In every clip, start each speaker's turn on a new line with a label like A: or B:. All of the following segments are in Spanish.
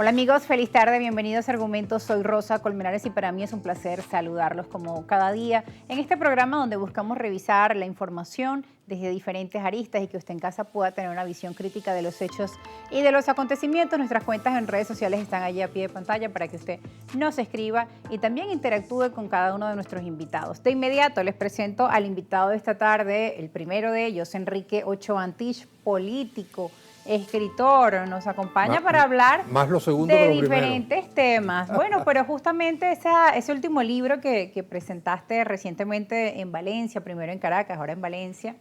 A: Hola amigos, feliz tarde, bienvenidos a Argumentos. Soy Rosa Colmenares y para mí es un placer saludarlos como cada día en este programa donde buscamos revisar la información desde diferentes aristas y que usted en casa pueda tener una visión crítica de los hechos y de los acontecimientos. Nuestras cuentas en redes sociales están allí a pie de pantalla para que usted nos escriba y también interactúe con cada uno de nuestros invitados. De inmediato les presento al invitado de esta tarde, el primero de ellos, Enrique Ochoa Antich, político, escritor, nos acompaña para hablar
B: más lo segundo
A: de
B: que lo
A: diferentes temas. Bueno, pero justamente ese último libro que presentaste recientemente en Valencia, primero en Caracas, ahora en Valencia,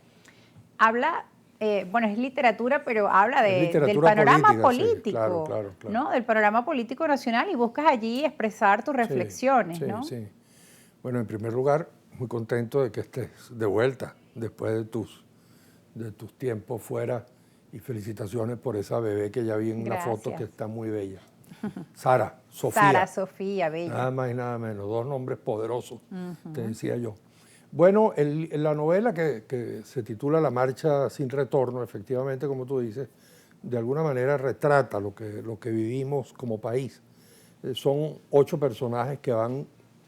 A: habla, bueno, es literatura, pero habla del panorama político,
B: sí, claro.
A: ¿no? Del panorama político nacional y buscas allí expresar tus reflexiones, ¿no?
B: Sí. Bueno, en primer lugar, muy contento de que estés de vuelta después de tus tiempos fuera. Y felicitaciones por esa bebé que ya vi en la foto, que está muy bella. Sara
A: Sofía, bella.
B: Nada más y nada menos, dos nombres poderosos, te decía yo. Bueno, la novela que se titula La marcha sin retorno, efectivamente, como tú dices, de alguna manera retrata lo que vivimos como país. Son 8 personajes que van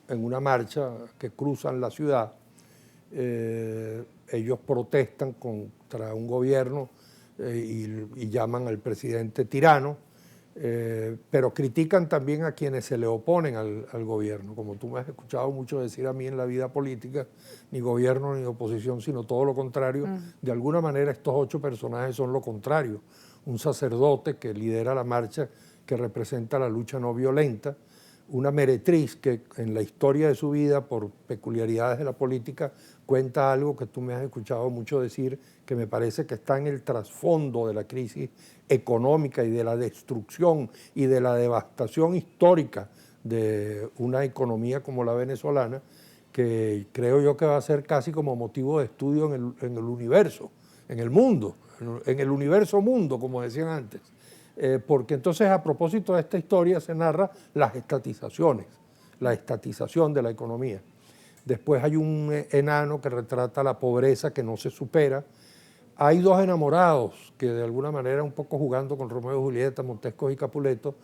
B: en una marcha que cruzan la ciudad. Ellos protestan contra un gobierno y llaman al presidente tirano, pero critican también a quienes se le oponen al gobierno. Como tú me has escuchado mucho decir a mí en la vida política, ni gobierno ni oposición, sino todo lo contrario. De alguna manera estos 8 personajes son lo contrario. Un sacerdote que lidera la marcha, que representa la lucha no violenta, una meretriz que en la historia de su vida, por peculiaridades de la política, cuenta algo que tú me has escuchado mucho decir, que me parece que está en el trasfondo de la crisis económica y de la destrucción y de la devastación histórica de una economía como la venezolana, que creo yo que va a ser casi como motivo de estudio en el universo, en el mundo, en el universo mundo, como decían antes. Porque entonces, a propósito de esta historia, se narra las estatizaciones, la estatización de la economía. Después hay un enano que retrata la pobreza que no se supera. Hay 2 enamorados que de alguna manera, un poco jugando con Romeo y Julieta, Montescos y Capuleto,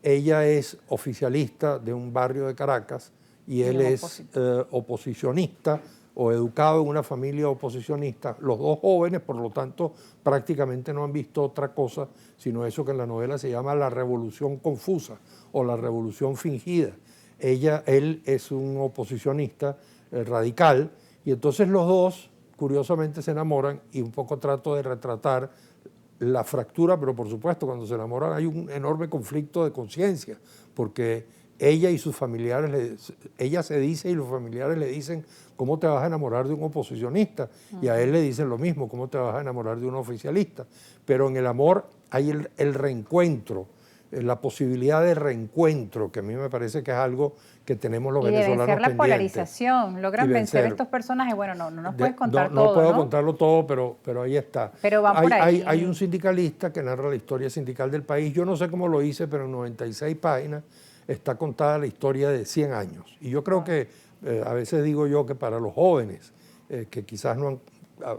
B: ella es oficialista de un barrio de Caracas y él es oposicionista o educado en una familia oposicionista. Los 2 jóvenes, por lo tanto, prácticamente no han visto otra cosa sino eso que en la novela se llama la revolución confusa o la revolución fingida. Él es un oposicionista radical y entonces los 2 curiosamente se enamoran y un poco trato de retratar la fractura, pero por supuesto cuando se enamoran hay un enorme conflicto de conciencia, porque ella y sus familiares, ella se dice y los familiares le dicen, ¿cómo te vas a enamorar de un oposicionista? Y a él le dicen lo mismo, ¿cómo te vas a enamorar de un oficialista? Pero en el amor hay el reencuentro, la posibilidad de reencuentro, que a mí me parece que es algo que tenemos los venezolanos pendientes.
A: Y de vencer la polarización, logran vencer estos personajes. Bueno, no nos puedes contar todo,
B: no puedo contarlo todo, pero ahí está.
A: Pero van por ahí.
B: Hay un sindicalista que narra la historia sindical del país. Yo no sé cómo lo hice, pero en 96 páginas está contada la historia de 100 años. Y yo creo que, a veces digo yo que para los jóvenes, que quizás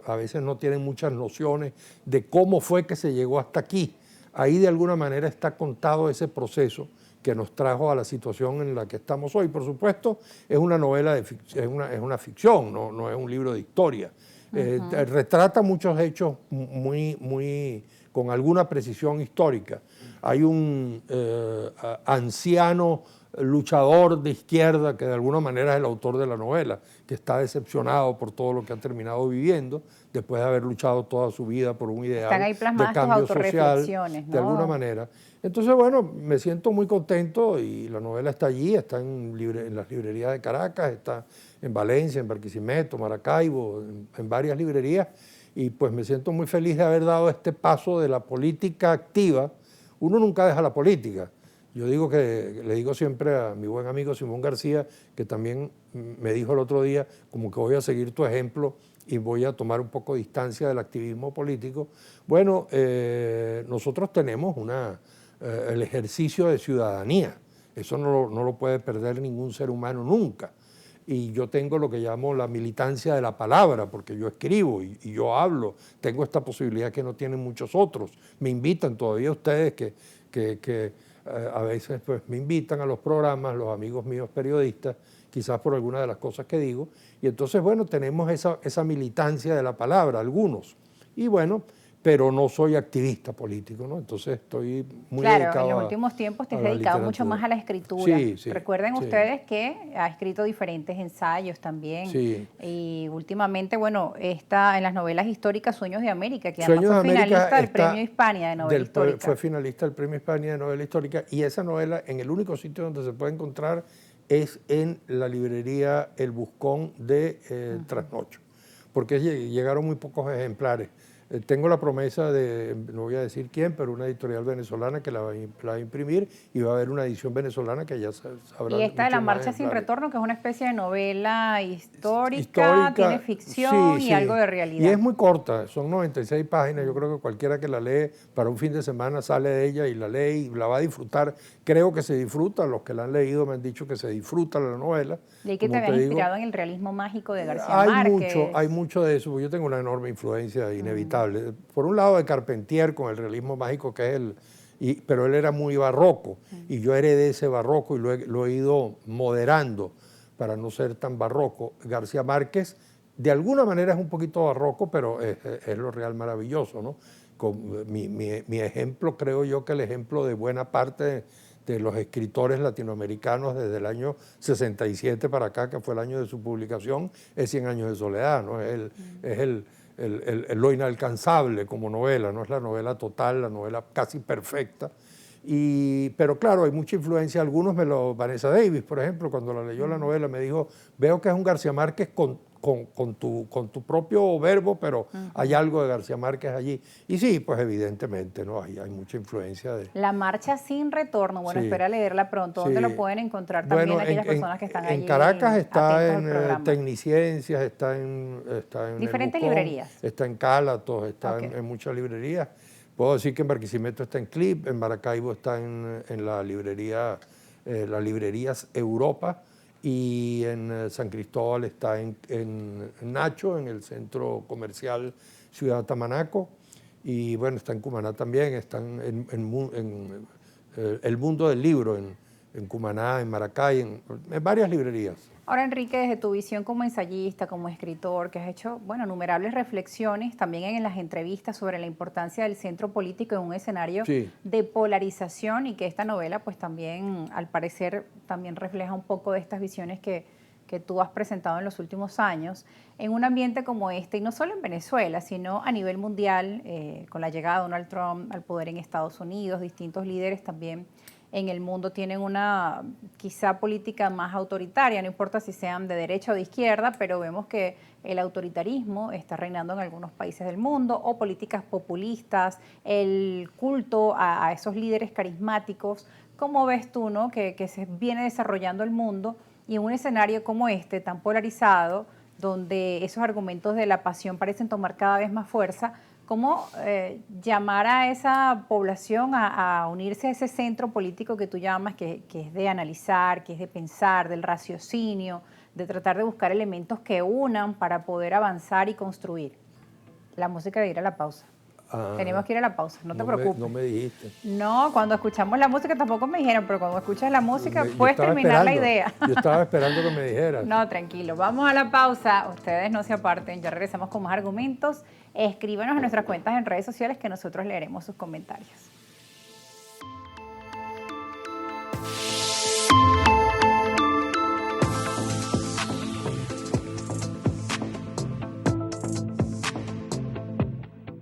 B: a veces no tienen muchas nociones de cómo fue que se llegó hasta aquí, ahí de alguna manera está contado ese proceso que nos trajo a la situación en la que estamos hoy. Por supuesto, es una novela de ficción, es una ficción, no es un libro de historia. Retrata muchos hechos con alguna precisión histórica. Hay un anciano luchador de izquierda que de alguna manera es el autor de la novela, que está decepcionado por todo lo que ha terminado viviendo, después de haber luchado toda su vida por un ideal de cambio social,
A: ¿no?
B: de alguna manera. Entonces, bueno, me siento muy contento y la novela está allí, está en las librerías de Caracas, está en Valencia, en Barquisimeto, Maracaibo, en varias librerías, y pues me siento muy feliz de haber dado este paso de la política activa. Uno nunca deja la política. Yo le digo siempre a mi buen amigo Simón García, que también me dijo el otro día, como que voy a seguir tu ejemplo y voy a tomar un poco de distancia del activismo político. Bueno, nosotros tenemos el ejercicio de ciudadanía. Eso no lo puede perder ningún ser humano nunca. Y yo tengo lo que llamo la militancia de la palabra, porque yo escribo y yo hablo. Tengo esta posibilidad que no tienen muchos otros. Me invitan todavía ustedes que a veces pues me invitan a los programas, los amigos míos periodistas, quizás por alguna de las cosas que digo, y entonces, bueno, tenemos esa militancia de la palabra, algunos, y bueno, pero no soy activista político, ¿no? Entonces estoy muy dedicado
A: Claro, en los últimos tiempos te has
B: a la
A: dedicado mucho
B: literatura.
A: más a la escritura.
B: Sí, sí,
A: Recuerden
B: sí.
A: ustedes que ha escrito diferentes ensayos también.
B: Sí.
A: Y últimamente, bueno, está en las novelas históricas Sueños de América, que además
B: Sueños de
A: fue
B: América
A: finalista del
B: está
A: Premio Hispania de novela histórica.
B: Fue finalista del Premio Hispania de novela histórica, y esa novela en el único sitio donde se puede encontrar es en la librería El Buscón de Trasnocho, porque llegaron muy pocos ejemplares. Tengo la promesa de, no voy a decir quién, pero una editorial venezolana que la va a imprimir, y va a haber una edición venezolana que ya sabrá.
A: Y esta de La Marcha Sin Retorno, que es una especie de novela histórica, tiene ficción y algo de realidad.
B: Y es muy corta, son 96 páginas, yo creo que cualquiera que la lee para un fin de semana sale de ella y la lee y la va a disfrutar. Creo que se disfruta, los que la han leído me han dicho que se disfruta la novela.
A: Y ahí que te habías inspirado en el realismo mágico de García Márquez.
B: Hay mucho de eso, porque yo tengo una enorme influencia inevitable. Por un lado de Carpentier con el realismo mágico que es pero él era muy barroco, y yo heredé ese barroco y lo he ido moderando para no ser tan barroco. García Márquez de alguna manera es un poquito barroco, pero es lo real maravilloso, ¿no? Mi ejemplo, creo yo que el ejemplo de buena parte de los escritores latinoamericanos desde el año 67 para acá, que fue el año de su publicación, es 100 años de soledad, ¿no? Es lo inalcanzable como novela, no es la novela total, la novela casi perfecta. Pero claro, hay mucha influencia. Vanessa Davis, por ejemplo, cuando la leyó la novela, me dijo, veo que es un García Márquez con tu propio verbo, pero hay algo de García Márquez allí. Y sí, pues evidentemente, ¿no? Hay mucha influencia de...
A: La Marcha Sin Retorno, bueno,
B: Sí,
A: espera leerla pronto. ¿Dónde lo pueden encontrar también aquellas personas que están allí?
B: En Caracas está
A: en
B: Tecniciencias, está en
A: diferentes
B: el Bucón,
A: librerías.
B: está en Cálatos, está
A: Okay.
B: en muchas librerías. Puedo decir que en Barquisimeto está en Clip, en Maracaibo está en la librería, las librerías Europa, y en San Cristóbal está en Nacho, en el centro comercial Ciudad Tamanaco, y bueno, está en Cumaná también, están en El Mundo del Libro, en Cumaná, en Maracay, en varias librerías.
A: Ahora, Enrique, desde tu visión como ensayista, como escritor, que has hecho, bueno, innumerables reflexiones, también en las entrevistas sobre la importancia del centro político en un escenario de polarización, y que esta novela, pues también, al parecer, también refleja un poco de estas visiones que tú has presentado en los últimos años, en un ambiente como este, y no solo en Venezuela, sino a nivel mundial, con la llegada de Donald Trump al poder en Estados Unidos, distintos líderes también en el mundo tienen una quizá política más autoritaria, no importa si sean de derecha o de izquierda, pero vemos que el autoritarismo está reinando en algunos países del mundo, o políticas populistas, el culto a esos líderes carismáticos. ¿Cómo ves tú, no, que se viene desarrollando el mundo, y en un escenario como este, tan polarizado, donde esos argumentos de la pasión parecen tomar cada vez más fuerza? ¿Cómo llamar a esa población a unirse a ese centro político que tú llamas, que es de analizar, que es de pensar, del raciocinio, de tratar de buscar elementos que unan para poder avanzar y construir? La música de ir a la pausa. Tenemos que ir a la pausa, no te preocupes.
B: No me dijiste.
A: No, cuando escuchamos la música tampoco me dijeron, pero cuando escuchas la música puedes terminar la idea.
B: Yo estaba esperando que me dijeras.
A: No, tranquilo, vamos a la pausa. Ustedes no se aparten, ya regresamos con más argumentos. Escríbanos en nuestras cuentas en redes sociales, que nosotros leeremos sus comentarios.